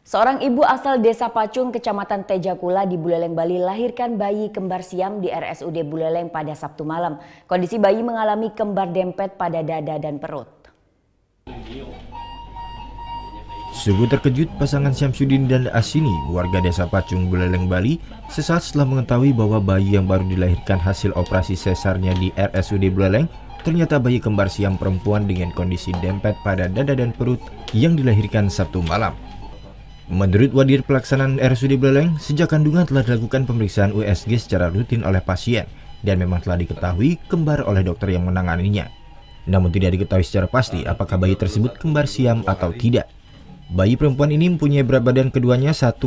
Seorang ibu asal Desa Pacung, Kecamatan Tejakula di Buleleng, Bali lahirkan bayi kembar siam di RSUD Buleleng pada Sabtu malam. Kondisi bayi mengalami kembar dempet pada dada dan perut. Sungguh terkejut pasangan Syamsuddin dan Asini, warga Desa Pacung, Buleleng, Bali, sesaat setelah mengetahui bahwa bayi yang baru dilahirkan hasil operasi sesarnya di RSUD Buleleng ternyata bayi kembar siam perempuan dengan kondisi dempet pada dada dan perut yang dilahirkan Sabtu malam. Menurut Wadir Pelaksanaan RSUD Buleleng, sejak kandungan telah dilakukan pemeriksaan USG secara rutin oleh pasien dan memang telah diketahui kembar oleh dokter yang menanganinya. Namun tidak diketahui secara pasti apakah bayi tersebut kembar siam atau tidak. Bayi perempuan ini mempunyai berat badan keduanya 1,9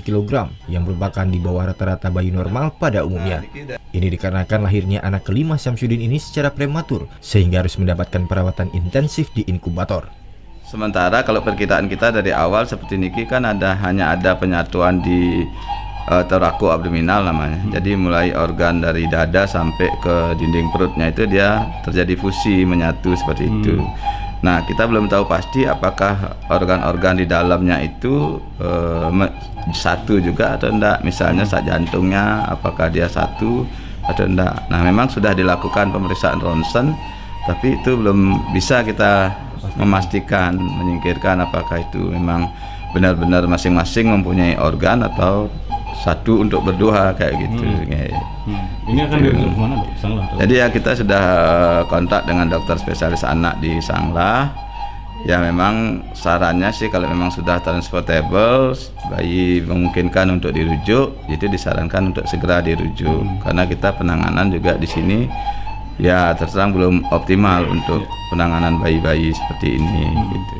kg yang merupakan di bawah rata-rata bayi normal pada umumnya. Ini dikarenakan lahirnya anak kelima Syamsuddin ini secara prematur sehingga harus mendapatkan perawatan intensif di inkubator. Sementara kalau perkiraan kita dari awal seperti niki kan hanya ada penyatuan di toraco abdominal namanya. Jadi mulai organ dari dada sampai ke dinding perutnya itu dia terjadi fusi menyatu seperti itu. Nah, kita belum tahu pasti apakah organ-organ di dalamnya itu satu juga atau enggak. Misalnya sak jantungnya apakah dia satu atau enggak. Nah, memang sudah dilakukan pemeriksaan ronsen, tapi itu belum bisa kita memastikan, menyingkirkan apakah itu memang benar-benar masing-masing mempunyai organ atau satu untuk berdua kayak gitu. Ini akan dirujuk kemana, Dok? Sanglah. Jadi ya kita sudah kontak dengan dokter spesialis anak di Sanglah. Ya memang sarannya sih kalau memang sudah transportable, bayi memungkinkan untuk dirujuk, itu disarankan untuk segera dirujuk. Karena kita penanganan juga di sini ya terus terang belum optimal untuk penanganan bayi-bayi seperti ini gitu.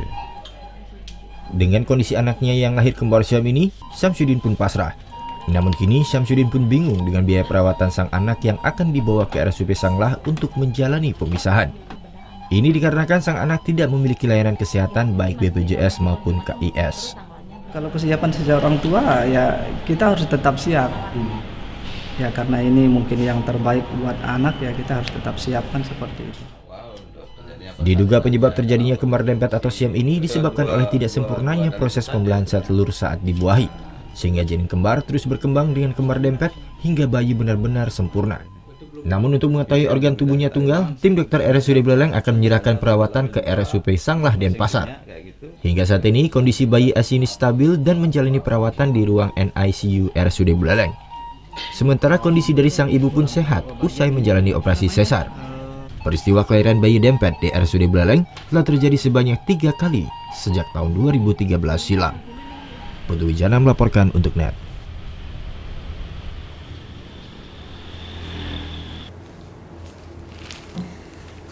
Dengan kondisi anaknya yang lahir kembar siam ini, Syamsuddin pun pasrah. Namun kini Syamsuddin pun bingung dengan biaya perawatan sang anak yang akan dibawa ke RSUD Sanglah untuk menjalani pemisahan. Ini dikarenakan sang anak tidak memiliki layanan kesehatan baik BPJS maupun KIS. Kalau kesiapan sejak orang tua ya kita harus tetap siap. Ya karena ini mungkin yang terbaik buat anak ya kita harus tetap siapkan seperti itu. Diduga penyebab terjadinya kembar dempet atau siam ini disebabkan oleh tidak sempurnanya proses pembelahan sel telur saat dibuahi, sehingga janin kembar terus berkembang dengan kembar dempet hingga bayi benar-benar sempurna. Namun untuk mengetahui organ tubuhnya tunggal, tim dokter RSUD Buleleng akan menyerahkan perawatan ke RSUP Sanglah Denpasar. Hingga saat ini kondisi bayi Asini stabil dan menjalani perawatan di ruang NICU RSUD Buleleng. Sementara kondisi dari sang ibu pun sehat usai menjalani operasi sesar. Peristiwa kelahiran bayi dempet di RSUD Buleleng telah terjadi sebanyak 3 kali sejak tahun 2013 silam. Putu Wijana melaporkan untuk NET.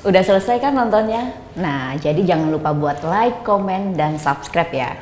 Udah selesai kan nontonnya? Nah, jadi jangan lupa buat like, komen, dan subscribe ya.